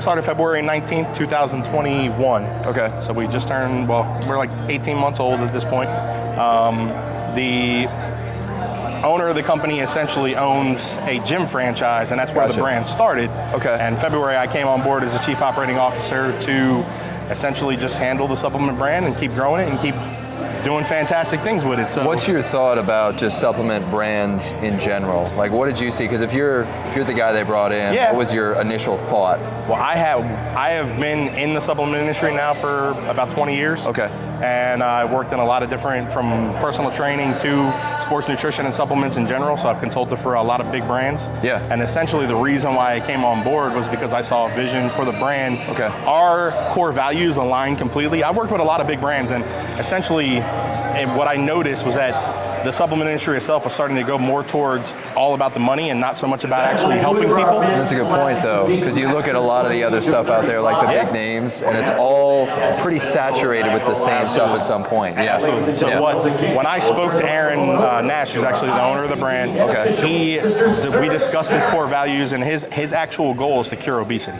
brand started February 19th, 2021. Okay. So we just turned, well, we're like 18 months old at this point. The owner of the company essentially owns a gym franchise, and that's where the brand started. Okay. And February, I came on board as the chief operating officer to essentially just handle the supplement brand and keep growing it and keep doing fantastic things with it. So what's your thought about just supplement brands in general? Like, what did you see? Because if you're the guy they brought in, what was your initial thought? Well, I have been in the supplement industry now for about 20 years. Okay. And I worked in a lot of different, from personal training to sports nutrition and supplements in general. So I've consulted for a lot of big brands. Yeah. And essentially the reason why I came on board was because I saw a vision for the brand. Okay. Our core values align completely. I worked with a lot of big brands, and essentially what I noticed was that the supplement industry itself was starting to go more towards all about the money and not so much about actually helping people. That's a good point, though, because you look at a lot of the other stuff out there, like the big names, and it's all pretty saturated with the same stuff at some point. Yeah. Absolutely. So when I spoke to Aaron Nash, who's actually the owner of the brand, we discussed his core values, and his actual goal is to cure obesity.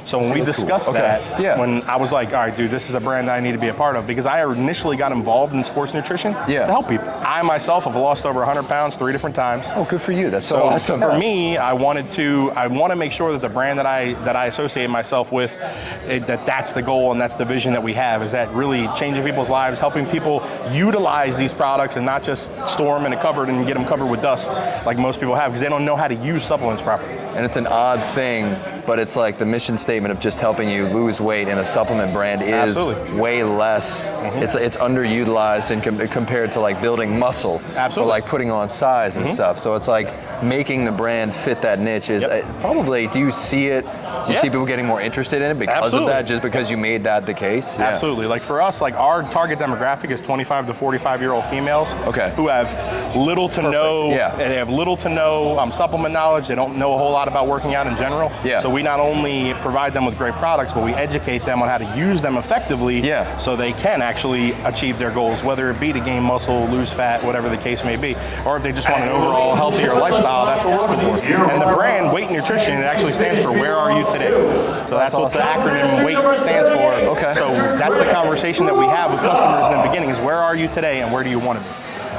So when we discussed that, when I was like, all right, dude, this is a brand I need to be a part of, because I initially got involved in sports nutrition to help people. I myself have lost over 100 pounds 3 different times. Oh, good for you. That's so awesome. For me, I want to make sure that the brand that I associate myself with, that's the goal and that's the vision that we have, is that really changing people's lives, helping people utilize these products and not just store them in a cupboard and get them covered with dust like most people have, because they don't know how to use supplements properly. And it's an odd thing, but it's like the mission statement of just helping you lose weight in a supplement brand is way less. It's underutilized compared to like building muscle or like putting on size and stuff. So it's like making the brand fit that niche is probably, do you see it? Do you see people getting more interested in it because of that, just because you made that the case? Yeah. Absolutely. Like for us, like our target demographic is 25 to 45-year-old females who have little to no, they have little to no supplement knowledge. They don't know a whole lot about working out in general. So we not only provide them with great products, but we educate them on how to use them effectively so they can actually achieve their goals, whether it be to gain muscle, lose fat, whatever the case may be, or if they just want an overall healthier lifestyle, that's what we're looking for. And the brand WAYT Nutrition, it actually stands for Where Are You Today? So that's what the acronym WAYT stands for. So that's the conversation that we have with customers in the beginning, is where are you today and where do you want to be?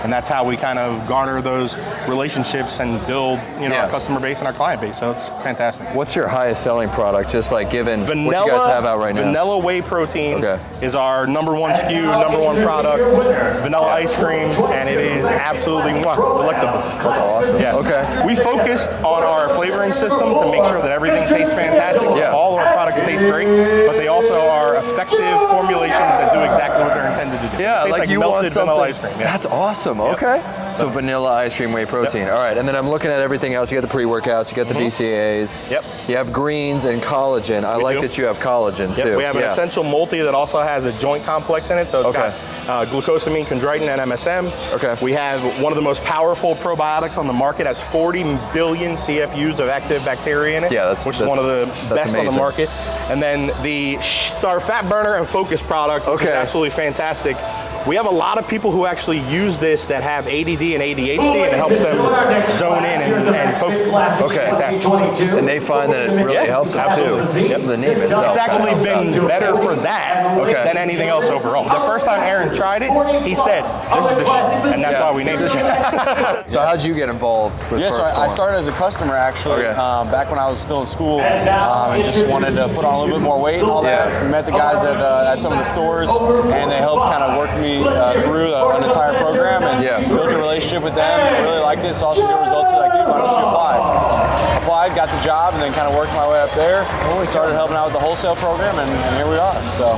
And that's how we kind of garner those relationships and build, our customer base and our client base. So it's fantastic. What's your highest selling product? Just like given what you guys have out right now. Vanilla whey protein is our number one SKU, number one product. Vanilla ice cream, and it is absolutely delectable. That's awesome. Yeah. We focused on our flavoring system to make sure that everything tastes fantastic. So all of our products taste great, but they also are effective formulations that do exactly what they're intended to do. Yeah, like you want something. Vanilla ice cream. That's awesome. Okay. So vanilla ice cream, whey protein. All right, and then I'm looking at everything else. You got the pre-workouts, you got the BCAAs. You have greens and collagen. I like that you have collagen too. We have an essential multi that also has a joint complex in it. So it's got glucosamine, chondroitin, and MSM. We have one of the most powerful probiotics on the market. Has 40 billion CFUs of active bacteria in it, which is one of the best on the market. And then our fat burner and focus product, which is absolutely fantastic. We have a lot of people who actually use this that have ADD and ADHD, and it helps them zone in and focus. Fantastic. And they find that it really helps them too. The name itself. It's actually been better for that than anything else overall. The first time Aaron tried it, he said, "This is the shit," and that's why we named it. So how'd you get involved with so I started as a customer actually, back when I was still in school, and just wanted to put on a little bit more weight and all that. We met the guys at some of the stores, and they helped kind of work me through an entire program and built a relationship with them. Really liked it, saw some good results. Like, dude, why don't you apply? Applied, got the job, and then kind of worked my way up there. Started helping out with the wholesale program, and here we are. So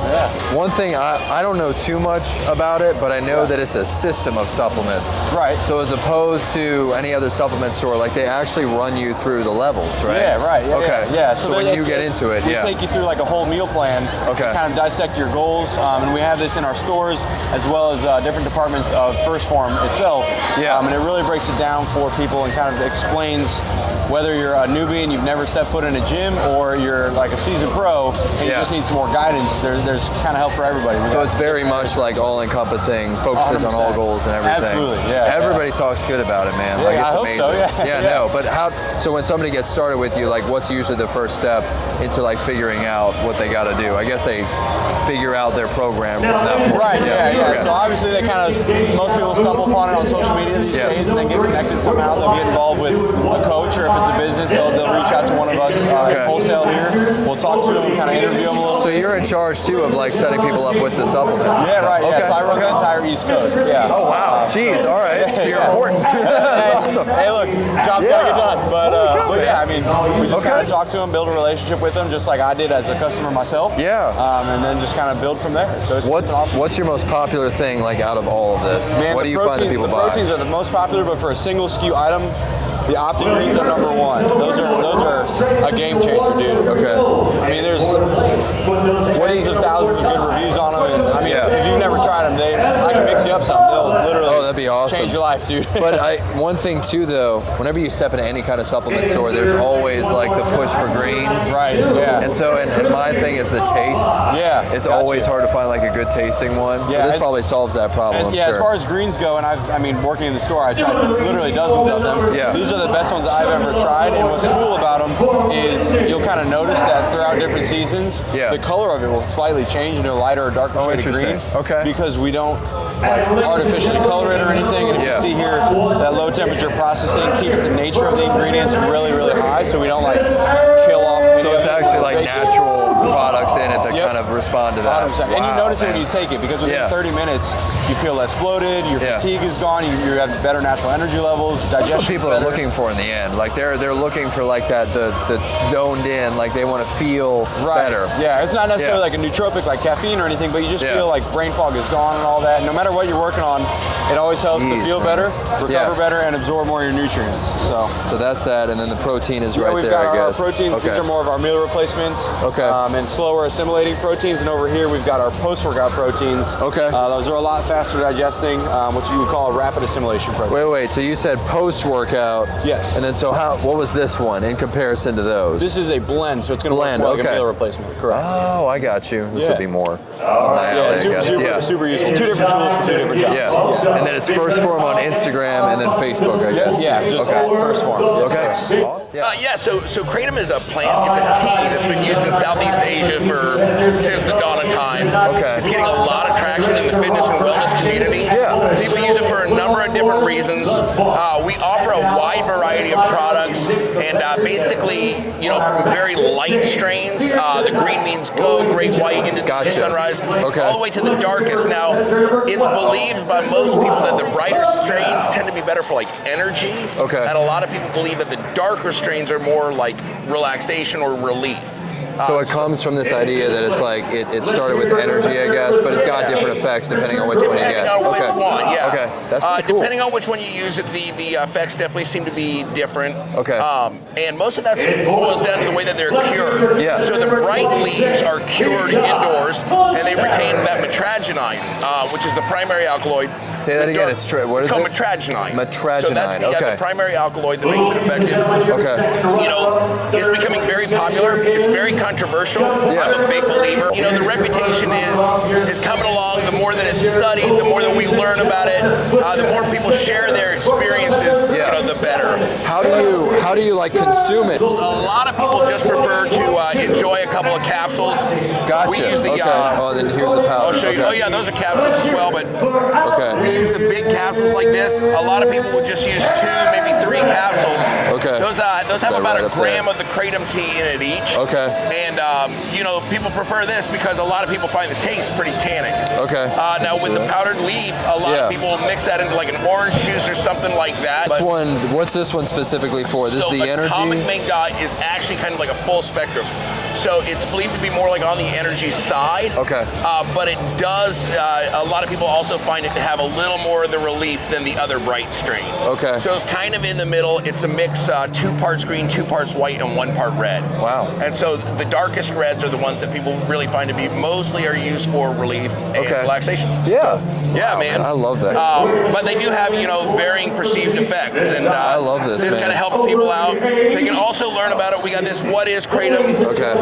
One thing, I don't know too much about it, but I know that it's a system of supplements. Right. So as opposed to any other supplement store, like they actually run you through the levels, right? Yeah, right. Yeah. So when you get into it, we take you through like a whole meal plan. Kind of dissect your goals, and we have this in our stores as well as different departments of Phorm itself. And it really breaks it down for people and kind of explains whether you're a newbie and you've never stepped foot in a gym, or you're like a seasoned pro and you just need some more guidance, there's kind of help for everybody. So it's very much like all-encompassing, focuses 100%. On all goals and everything. Absolutely, yeah. Everybody talks good about it, man. Yeah, like, it's I amazing. hope so, yeah. No, but so when somebody gets started with you, like, what's usually the first step into like figuring out what they got to do? I guess they figure out their program from that point. Right, yeah. So obviously they most people stumble upon it on social media these days and then get connected somehow. They'll get involved with a coach, or if it's a business, they'll reach out to one of us wholesale here. We'll talk to them, kind of interview them a little. So you're in charge too of like setting people up with the supplements. Yeah, right. Yeah, so I run the entire East Coast. Yeah. Oh wow. Jeez. All right. So you're important. That's awesome. Hey, look, job's gotta get done. But yeah, I mean, we just kind of talk to them, build a relationship with them, just like I did as a customer myself. Yeah. And then just kind of build from there. So it's awesome. What's your most popular thing like out of all of this? Man, what do you find that people buy? The proteins are the most popular, but for a single SKU item, the Optic Greens are number one. Those are a game changer, dude. Okay. I mean, there's tens of thousands of good reviews on them. And I mean, if you've never tried them, I can mix you up something. They'll literally that'd be awesome. Change your life, dude. But one thing too, though, whenever you step into any kind of supplement store, there's always like the push for greens. Right. Yeah. And so, and my thing is the taste. Yeah. It's always hard to find like a good tasting one. So this probably solves that problem. Yeah. As far as greens go, and I mean, working in the store, I tried literally dozens of them. Yeah. These are the best ones I've ever tried. And what's cool about them is you'll kind of notice that throughout different seasons, the color of it will slightly change into a lighter or darker shade of green. Okay. Because we don't like artificially color it or anything. And if you see here, that low temperature processing keeps the nature of the ingredients really, really high, so we don't like kill off. So it's actually like natural products in it that kind of respond to that. 100%. Wow, and you notice it when you take it, because within 30 minutes you feel less bloated, your fatigue is gone, you have better natural energy levels, digestion. That's what people are looking for in the end. Like they're looking for like that the zoned in, like they want to feel better. Yeah, it's not necessarily like a nootropic like caffeine or anything, but you just feel like brain fog is gone and all that. No matter what you're working on, it always helps to feel better, recover better, and absorb more of your nutrients. So that's that, and then the protein is right there, I guess. Our proteins, these are more of our meal replacements. Okay. And slower assimilating proteins, and over here we've got our post-workout proteins. Okay. Those are a lot faster digesting, what you would call a rapid assimilation protein. Wait, so you said post-workout. Yes. And then what was this one in comparison to those? This is a blend, so it's going to work more like a meal replacement. Correct. Oh, I got you. This would be more. Super useful. Two different tools for two different jobs. Yeah. And then it's Phorm on Instagram and then Facebook, I guess. Yeah, just at Phorm. So Kratom is a plant. It's a tea that's been used in Southeast Asia since the dawn of time. Okay. It's getting a lot of traction in the fitness and wellness community. Yeah. People use it for a number of different reasons. We offer a wide variety of products, and basically, from very light strains, the green means go, great white into sunrise, all the way to the darkest. Now, it's believed by most people that the brighter strains tend to be better for like energy. Okay. And a lot of people believe that the darker strains are more like relaxation or relief. So it comes from this idea that it's like it started with energy, I guess, but it's got different effects depending on which one you get. Depending on which one, Okay, that's pretty cool. Depending on which one you use, the effects definitely seem to be different. Okay. And most of that boils down to the way that they're cured. Yeah. So the bright leaves are cured indoors, and they retain that metragenine, which is the primary alkaloid. Say that again. What is it's called it? Metragenine. Metragenine. So that's the primary alkaloid that makes it effective. Okay. It's becoming very popular. It's very controversial. Yeah. I'm a big believer. The reputation is coming along. The more that it's studied, the more that we learn about it, the more people share their experiences, the better. How do you like consume it? A lot of people just prefer to enjoy a couple of capsules. Gotcha. We use the, then here's the pouch. I'll show you. Okay. Oh yeah, those are capsules as well, but we use the big capsules like this. A lot of people would just use 2, maybe 3 capsules. Okay. Those have about right a gram there. of the Kratom tea in it each. Okay. And people prefer this because a lot of people find the taste pretty tannic. Okay. Now with the powdered leaf, a lot of people mix that into like an orange juice or something like that. What's this one specifically for? This is the energy? Atomic Manga is actually kind of like a full spectrum. So it's believed to be more like on the energy side. Okay. But it does, a lot of people also find it to have a little more of the relief than the other bright strains. Okay. So it's kind of in the middle. It's a mix, 2 parts green, 2 parts white, and 1 part red. Wow. And so the darkest reds are the ones that people really find to be mostly are used for relief and relaxation. Yeah. Yeah, man. I love that. But they do have, varying perceived effects. And I love this, kind of helps people out. They can also learn about it. We got this What is Kratom? Okay.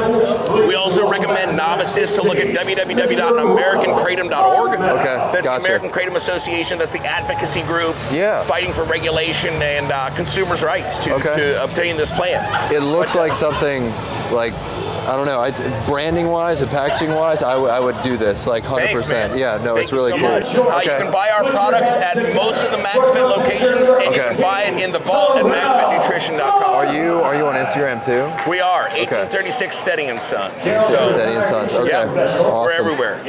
We also recommend novices to look at www.americankratom.org. Okay, That's the American Kratom Association. That's the advocacy group fighting for regulation and consumers' rights to obtain this plant. It looks like something like, I don't know, branding-wise and packaging-wise, I would do this, like 100%. Thanks, man. Yeah, no, Thank it's really you cool. so much. You can buy our products at most of the MAXFIT locations, and you can buy it in the vault at MAXFITnutrition.com. Are you on Instagram too? We are, 1836 Steding & Sons. Steding & Sons, okay. Yeah, Awesome. we're everywhere.